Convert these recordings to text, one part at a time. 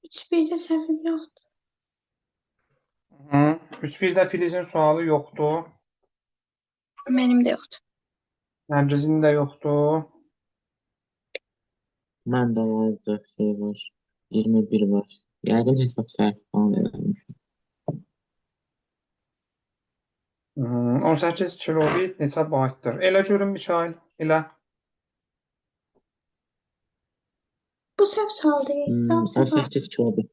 Hiçbirdə səhvim yoxdur. Hı. 3-1-də Filizin sualı yoxdur. Mənim də yoxdur. Nərgizin də yoxdur. Məndə var, şey var. 21 var. Yəqin hesab səhv falan eləmiş. 18 kilobit neçə baytdır? Elə görün Mikail, elə. Bu səhv sual deyil. Cavab səhv. 18 kilobit.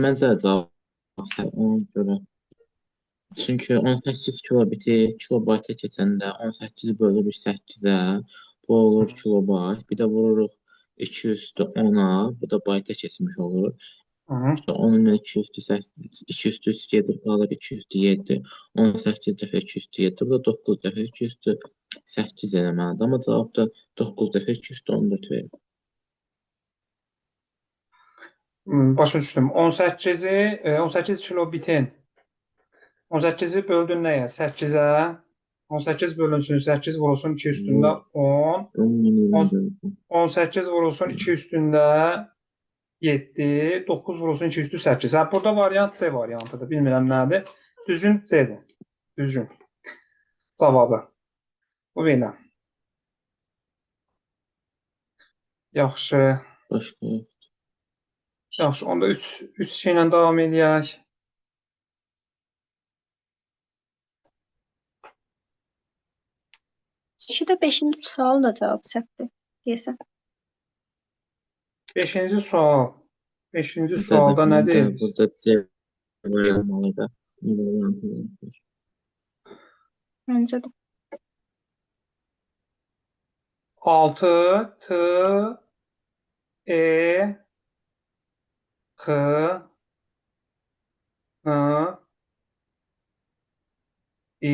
Məncə cavab səhv ona görə. Çünki 18 kilobiti kilobayta keçəndə 18 bölür 8-ə, bu olur kilobayt. Bir də vururuq 2 üstü 10-a, bu da bayta keçmiş olur. Hı. İşte onun 2 üstü 3 gedir, qalır 2 üstü 7. 18 dəfə 2 üstü 7, bu da 9 dəfə 2 üstü 8 eləməlidir. Amma cavab da 9 dəfə 2 üstü 14 verir. Başa düşdüm. 18 kilobitin 18-i böldün nəyə? 8-ə. 18 bölünsün 8 vurulsun 2 üstündə 10. 18 vurulsun 2 üstündə 7. 9 vurulsun 2 üstü 8. Hə, burada variant C variantıdır. Bilmirəm nədir. Düzgün C-dir. Düzgün. Cavabı. Bu belə. Yaxşı. Başqa. Yaxşı. Onda 3 şey ilə davam edək. Şurada 5-ci sual da cavab səhvdir. Deyəsən. 5-ci sual. 5-ci Bizə də sualda nə məncə deyirik? burada C olmalıdır. Məncə də. 6 T E X N I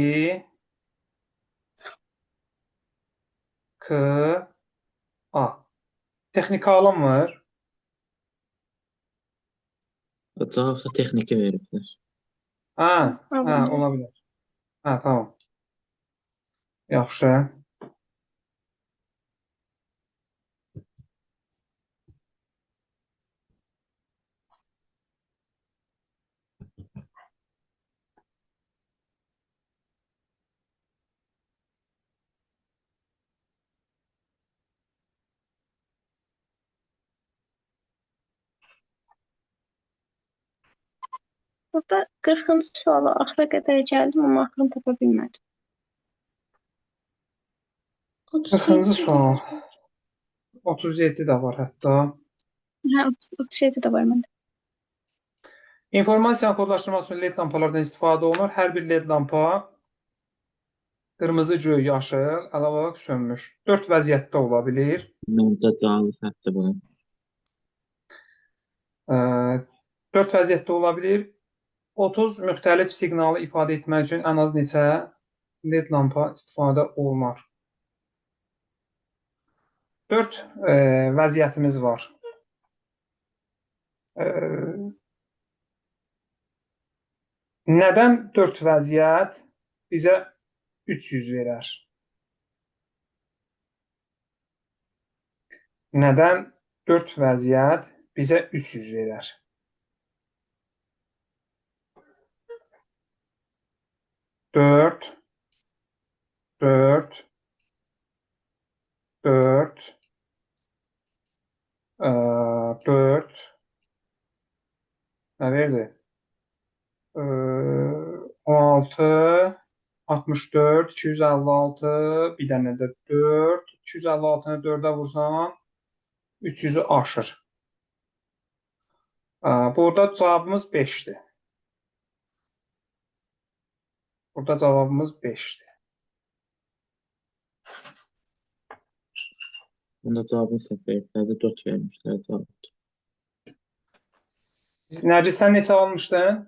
K A. Texniki alınmır. Cavabsa texniki veriblər. Hə, ola bilər. Hə, tamam. Yaxşı. Burada 40-cı suala axıra qədər gəldim, amma axırını tapa bilmədim. 40-cı sual. 37 də var hətta. Hə, 37 də var məndə. İnformasiyanı kodlaşdırmaq üçün LED lampalardan istifadə olunur. Hər bir LED lampa qırmızı, göy, yaşıl, əlavə olaraq sönmüş. 4 vəziyyətdə ola bilir. Məncə cavabı səhvdir bunun. 4 vəziyyətdə ola bilir. 30 müxtəlif siqnalı ifadə etmək üçün ən az neçə LED lampa istifadə olunar? 4 vəziyyətimiz var. Nədən 4 vəziyyət bizə 300 verər? Nədən 4 vəziyyət bizə 300 verər? 4 4 4 4 nə verdi? 16 64 256 bir dənə də 4 256-nı 4-ə vursan 300-ü aşır. Burada cavabımız 5-dir. Burada cavabımız 5-dir. Bunda cavabını səhv veriblər də 4 vermişlər cavab. Nərgiz, sən neçə almışdın?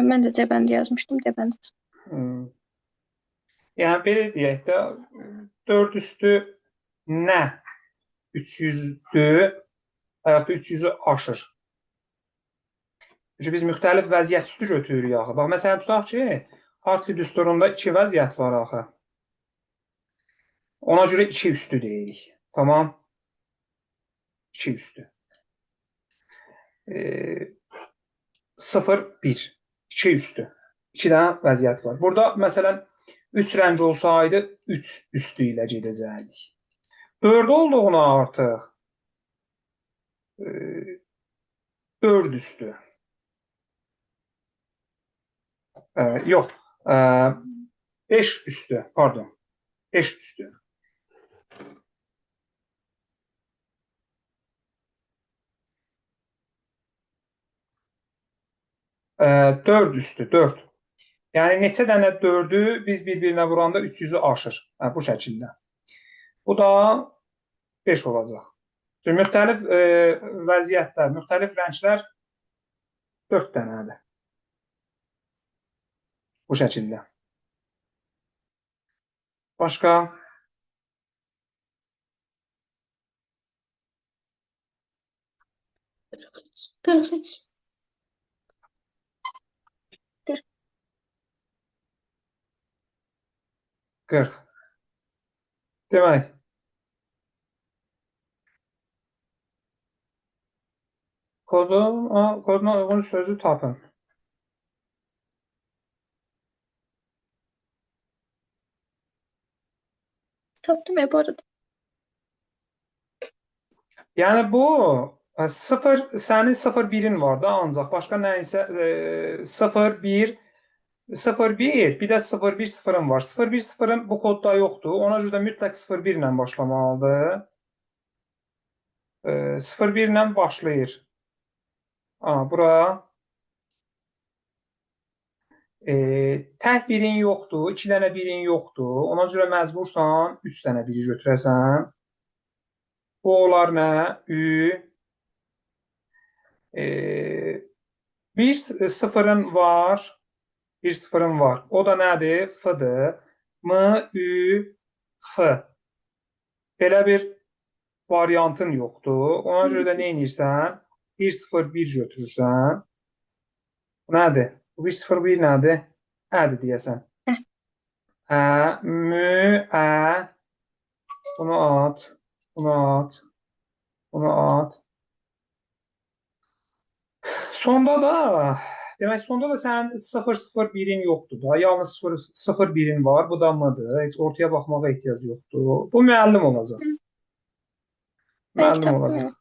Mən də Cəbəndi yazmışdım, Cəbəndi. Yəni, belə deyək də, 4 üstü nə 300-dür, həyatda 300-ü aşır. Çünki biz müxtəlif vəziyyət üstü götürürük axı. Bax, məsələn, tutaq ki, Hartley düsturunda 2 vəziyyət var axı. Ona görə 2 üstü deyirik. Tamam. 2 üstü. 0, 1. 2 üstü. 2 dənə vəziyyət var. Burada məsələn 3 rəng olsaydı 3 üstü ilə gedəcəkdik. 4 olduğuna artıq 4 üstü. Yox. 5 üstü. Pardon. 5 üstü. 4 üstü. 4. Yəni neçə dənə 4'ü biz bir-birinə vuranda 300'ü aşır. Bu şəkildə. Bu da 5 olacaq. Müxtəlif vəziyyətlər, müxtəlif rənglər 4 dənədir. Bu şəkildə. Başqa? 43. 40. Demək, koduna uyğun sözü tapın. Tapdım bu arada. Yəni bu 0, sənin 0-1'in var da ancaq. Başqa nə isə 0-1, 0-1, bir də 0-1-0'ın var. 0-1-0'ın bu kodda yoxdur. Ona görə də mütləq 0-1 ilə başlamalıdır. 0-1 ilə başlayır. Bura tək birin yoxdur, 2 dənə birin yoxdur. Ona görə məcbursan 3 dənə biri götürəsən. Bu olar nə? Bir sıfırın var. Bir sıfırın var. O da nədir? F-dır. M, Ü, F. Belə bir variantın yoxdur. Ona görə də nə edirsən? 1, 0, 1 götürürsən. Bu nədir? Bu 1, 0, 1 nədir? Ədir deyəsən. Ə, mü, ə. Bunu at. Bunu at. Bunu at. Sonda da demək, sonda da sənin 0-0-1'in yoxdur da. Yalnız 0-1'in var. Bu da M-dır. Heç ortaya baxmağa ehtiyac yoxdur. Bu müəllim olacaq. Müəllim olacaq.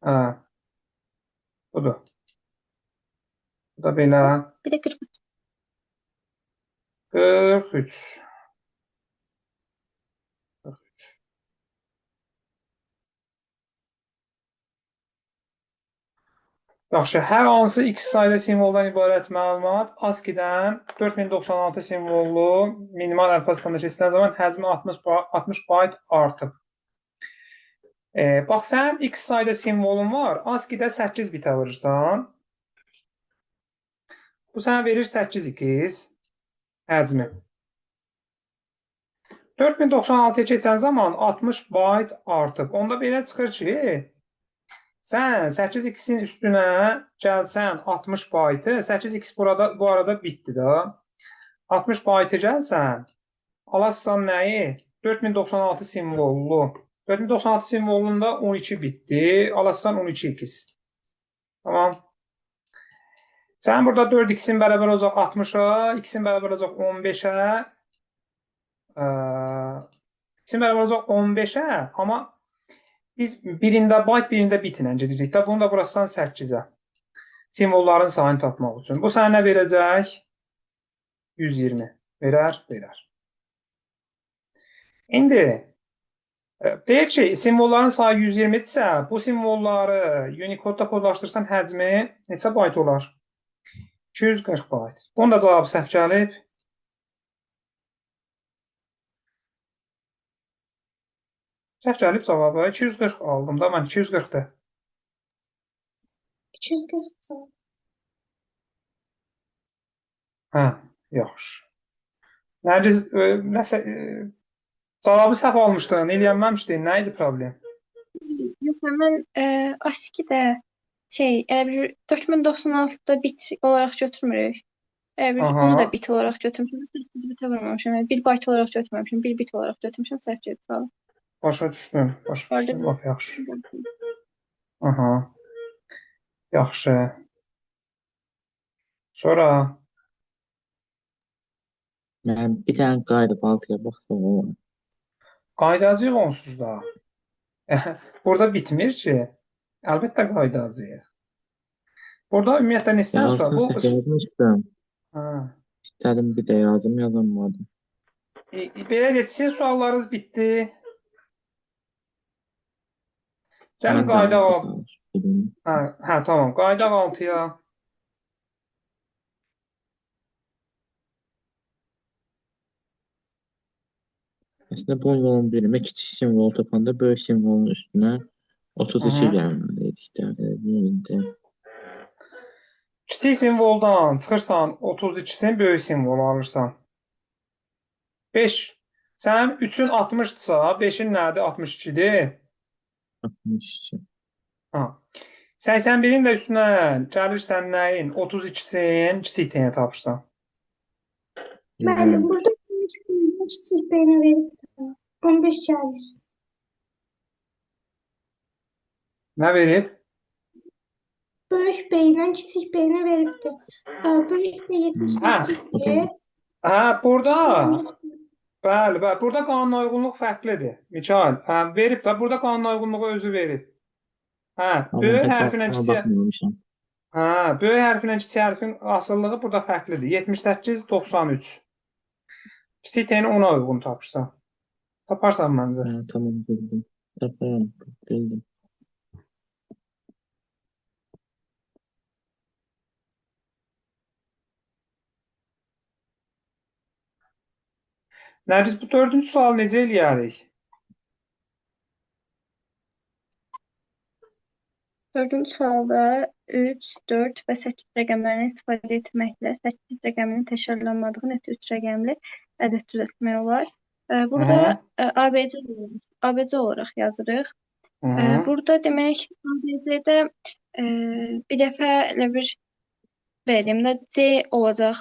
Hə. Budur. Bu da belə. Bir də 43. 43. Yaxşı, hər hansı x sayda simvoldan ibarət məlumat ASCII-dən 4096 simvollu minimal əlifba keçilən zaman həcmi 60 bayt artıb. Bax, sən x sayda simvolun var, ASCII-də 8 bitə vurursan. Bu sənə verir 8x həcmi. 4096'ya keçən zaman 60 bayt artıb. Onda belə çıxır ki, sən 8x'in üstünə gəlsən 60 baytı, 8x bu arada bitdi də. 60 baytı gəlsən, alassan nəyi? 4096 simvollu. 4096 simvolunda 12 bitdi, alassan 12x. Tamam. Sən burada 4x'in bərabər olacaq 60'a, x'in bərabər olacaq 15'ə, x'in bərabər olacaq 15'ə, amma biz birində byte, birində bit ilə gedirik. Bunu da burasından 8'ə. Simvolların sayını tapmaq üçün. Bu sənə nə verəcək? 120. Verər, verər. İndi deyək ki, simvolların sayı 120-dirsə, bu simvolları Unicode-da kodlaşdırsan həcmi neçə byte olar? 240 byte. Bunun da cavabı səhv gəlib. Səhv gəlib cavabı. 240 aldım da mən, 240'dır. 240. Hə, yaxşı. Nərgiz, nəsə, cavabı səhv almışdın, eləyənməmişdin, nə idi problem? Yox, mən ASCII-də elə bir 4096'da bit olaraq götürmürük. Onu da Aha. bit olaraq götürmüşəm. 8 bitə vurmamışam. Yəni 1 bayt olaraq götürməmişəm. 1 bit olaraq götürmüşəm. 8 sual. Başa düşdüm. Başa Orada düşdüm. Lap yaxşı. Aha. Yaxşı. Sonra Mən bir dənə qayda baltıya baxsam olar. qaydacıyıq onsuz da. Burada bitmir ki. Əlbəttə qaydacıyıq. Burada ümumiyyətlə neçə sual? Yazsın Bu səhv yazmışdım. ha. İstədim bir də yazım, yazamadım. Belə deyək, sizin suallarınız bitdi. Gəlin Məndə qayda 6 al. qalır. Bilmiyorum. Hə, tamam. Qayda 6-ya. Əslində bu yolun birində kiçik simvol tapanda böyük simvolun üstünə Hı 32 -hı. gəlməliydik də. Birində. Kiçik simvoldan çıxırsan 32-sin, böyük simvolu alırsan. 5. Sənin 3-ün 60-dırsa, 5-in nədir? 62-dir. 62. Ha. 81-in də üstünə gəlirsən nəyin? 32-sin, kiçik təyəni tapırsan. Müəllim, burada kiçik beyni verib 15 gəlir. Nə verib? Böyük beylə kiçik beyni veribdi. Böyük bey Hə. 78-dir. Hə, burada Kiçik bəli, burada qanuna uyğunluq fərqlidir. Mikail, verib də burada qanuna uyğunluğu özü verib. Hə, Amma böyük hərfinlə hesabına kiçik baxmamışam. hə, böyük hərfinlə kiçik hərfin asıllığı burada fərqlidir. 78 93. Kiçik təyəni ona uyğun tapırsan. Taparsan məncə. Hə, tamam bildim. Taparam, bildim. Nərgiz, bu 4-cü sualı necə eləyərik? 4-cü sualda 3, 4 və 8 rəqəmlərini istifadə etməklə 8 rəqəminin təkrarlanmadığı nəticə 3 rəqəmli ədəd düzəltmək olar. Burada ABC olaraq yazırıq. Burada demək ABC-də bir dəfə elə bir belə deyim də C olacaq.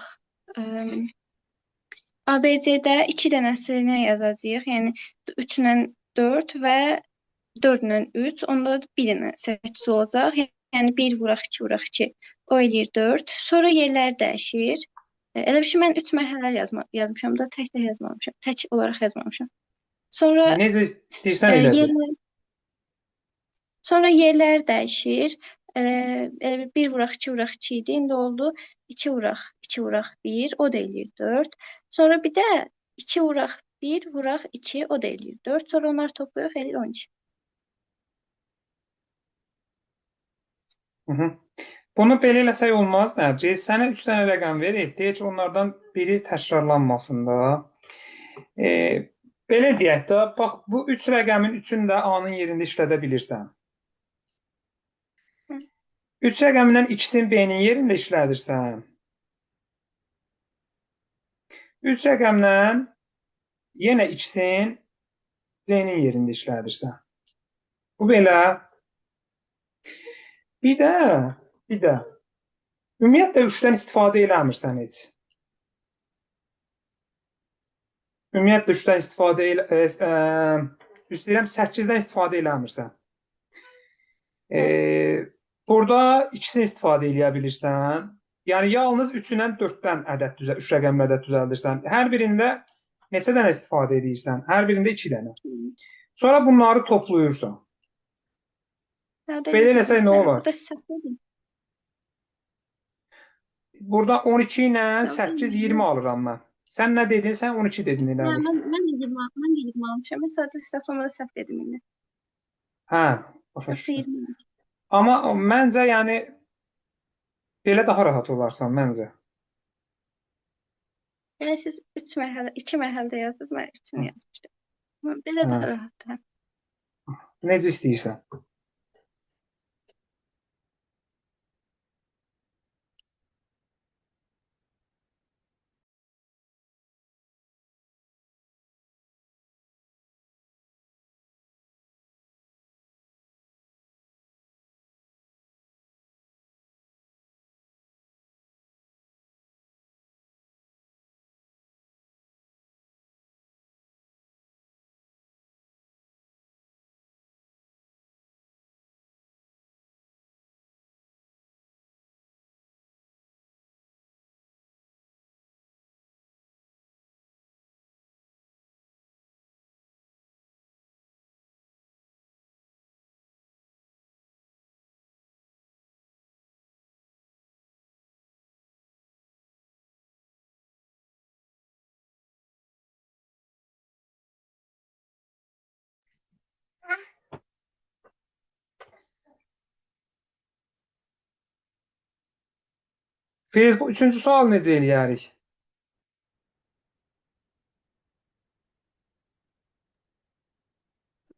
ABC-də 2 dənəsini yazacağıq. Yəni 3 ilə 4 və 4 ilə 3, onda 1 ilə 8 olacaq. Yəni 1 vuraq 2 vuraq 2. O eləyir 4. Sonra yerləri dəyişir. Elə bir şey mən 3 mərhələ yazmışam da tək-tək yazmamışam. Tək olaraq yazmamışam. Sonra Necə istəyirsən elədir. Sonra yerləri dəyişir. Elə 1 vuraq 2 vuraq 2 idi. İndi oldu 2 vuraq 2 vuraq 1, o da eləyir 4. Sonra bir də 2 vuraq 1 vuraq 2, o da eləyir 4. Sonra onları toplayırıq, eləyir 12. Bunu belə eləsək olmaz, Nərgiz. Sənə 3 dənə rəqəm verib, deyək ki, onlardan biri təkrarlanmasın da. Belə deyək də, bax, bu 3 rəqəmin üçünü də A-nın yerində işlədə bilirsən. 3 rəqəmindən ikisini B-nin yerində işlədirsən. 3 rəqəmdən yenə ikisini C-nin yerində işlədirsən. Bu belə. Bir də ümumiyyətlə 3-dən istifadə eləmirsən heç. Ümumiyyətlə 3-dən istifadə istəyirəm 8-dən istifadə eləmirsən. Burada ikisini istifadə eləyə bilirsən. Yəni yalnız 3-dən 4-dən ədəd 3 rəqəmli ədəd düzəldirsən. Hər birində neçə dənə istifadə edirsən? Hər birində 2 dənə. Sonra bunları toplayırsan. Belə eləsək nə olar? Burada 12 ilə 8 20 alıram mən. Sən nə dedin? Sən 12 dedin elə. Mən də 20 almışam. Mən sadəcə hesablamada səhv dedim indi. Hə, başa düşdüm. Amma məncə yəni belə daha rahat olarsan məncə. Yəni siz 2 mərhələdə yazdınız, mən 3-ünü yazmışdım. Belə daha rahatdır. Necə istəyirsən? Filiz, bu üçüncü sual necə eləyərik?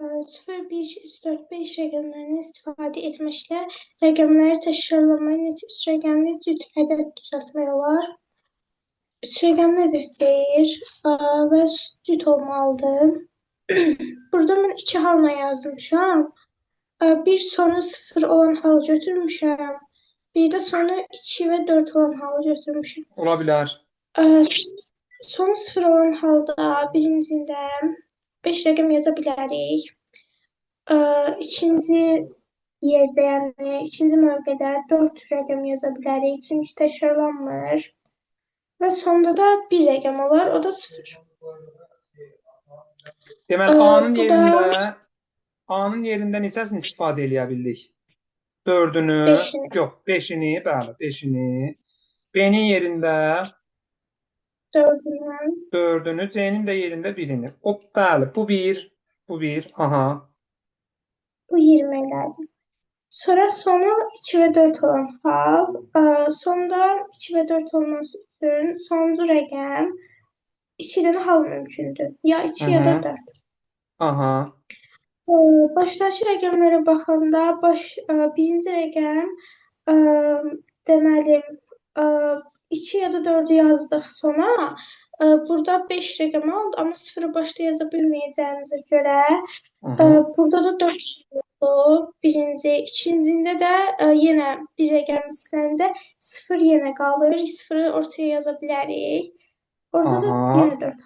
0, 1, 2, 3, 4, 5 rəqəmlərini istifadə etməklə rəqəmləri təkrarlamayı necə üç rəqəmli cüt ədəd düzəltmək olar? Üç rəqəmli ədəd deyir və cüt olmalıdır. Burada mən iki halla yazmışam. Bir sonu 0 olan halı götürmüşəm. Bir də sonu 2 və 4 olan halı götürmüşəm. Ola bilər. Sonu 0 olan halda birincində 5 rəqəm yaza bilərik. İkinci yerdə, yəni ikinci mövqedə 4 rəqəm yaza bilərik, çünki təkrarlanmır. Və sonda da bir rəqəm olar, o da 0. Deməli, Bu da A-nın yerində neçəsini istifadə eləyə bildik? 4-ünü, 5'ini. yox, 5-ini, bəli, 5-ini. B-nin yerində 4'ünü. 4-ünü, C-nin də yerində 1-ini. Bəli, bu 1, aha. Bu 20 elədim. Sonra sonu 2 və 4 olan hal. Sonda 2 və 4 olması üçün sonuncu rəqəm 2 dənə hal mümkündür. Ya 2 ya da 4. Aha. Başdakı rəqəmlərə baxanda birinci rəqəm deməli 2 ya da 4'ü yazdıq sona. Burada 5 rəqəm oldu, amma 0'ı başda yaza bilməyəcəyimizə görə burada da 4 oldu. Birinci, ikincində də yenə bir rəqəm siləndə 0 yenə qalır. 0'ı ortaya yaza bilərik. Orada da yenə 4.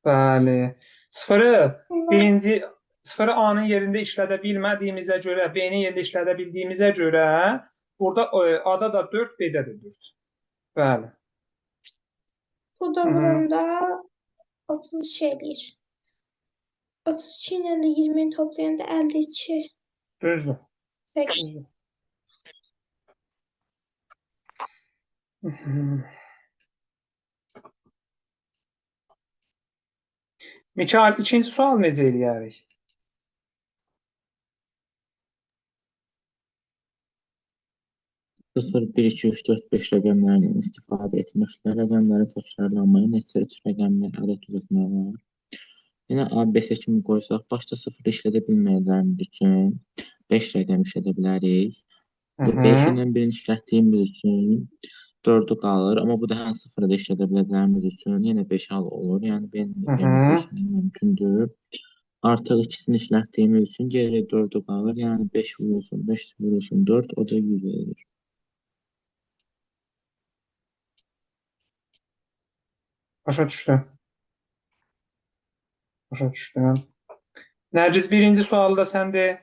Bəli. Sıfırı A-nın yerində işlədə bilmədiyimizə görə, B-nin yerində işlədə bildiyimizə görə burada A-da da 4, B-də də 4. Bəli. Bu da vuranda 32 eləyir. 32 ilə də 20'ni toplayanda 52. Düzdür. Peki. Mikail, ikinci sual necə eləyərik? Sıfır, 1, 2, 3, 4, 5 rəqəmlərini istifadə etməklə rəqəmləri təkrarlamayı neçə üç rəqəmli ədəd düzəltmək olar? Yenə ABC kimi qoysaq, başda 0 işlədə bilməyəcəyimiz üçün 5 rəqəm işlədə bilərik. 5 ilə 1-ni işlətdiyimiz üçün 4'ü qalır, amma bu da hər 0'ı da işlədə biləcəyimiz üçün yenə 5 hal olur. Yəni B-nin 5 mümkündür. Artıq ikisini işlətdiyimiz üçün geriyə 4'ü qalır. Yəni 5 vurulsun 5 vurulsun 4, o da 100 verir. Başa düşdüm. Nərgiz, birinci sualda səndə.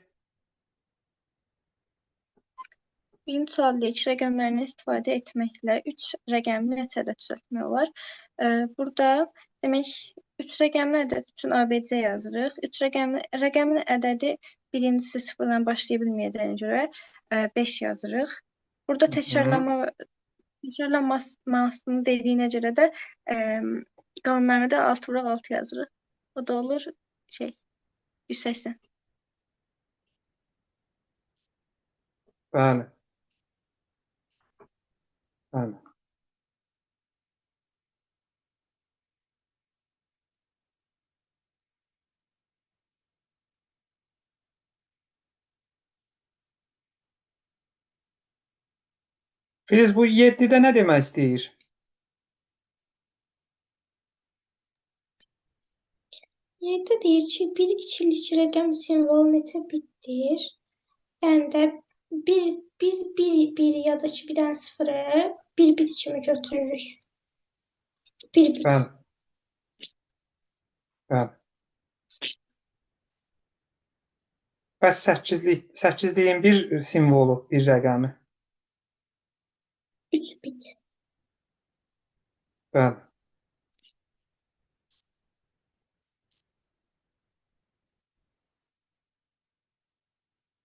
Birinci sualda 2 rəqəmlərini istifadə etməklə 3 rəqəmli neçə ədəd düzəltmək olar? Burada demək 3 rəqəmli ədəd üçün ABC yazırıq. 3 rəqəmli ədədi birincisi 0-dan başlaya bilməyəcəyinə görə 5 yazırıq. Burada təkrarlanmasını dediyinə görə də qalanlarını da 6 vuraq 6 yazırıq. O da olur 180. Bəli. Bəli. Filiz, bu 7'də nə demək istəyir? 7 deyir ki, bir ikilik rəqəm simvolu neçə bitdir? Yəni də biz bir ya da ki, bir dənə 0'ı bir bit kimi götürürük. Bir bit. Bəli. Bəli. Bəs 8'liyin bir simvolu, bir rəqəmi. 3 bit. Bəli.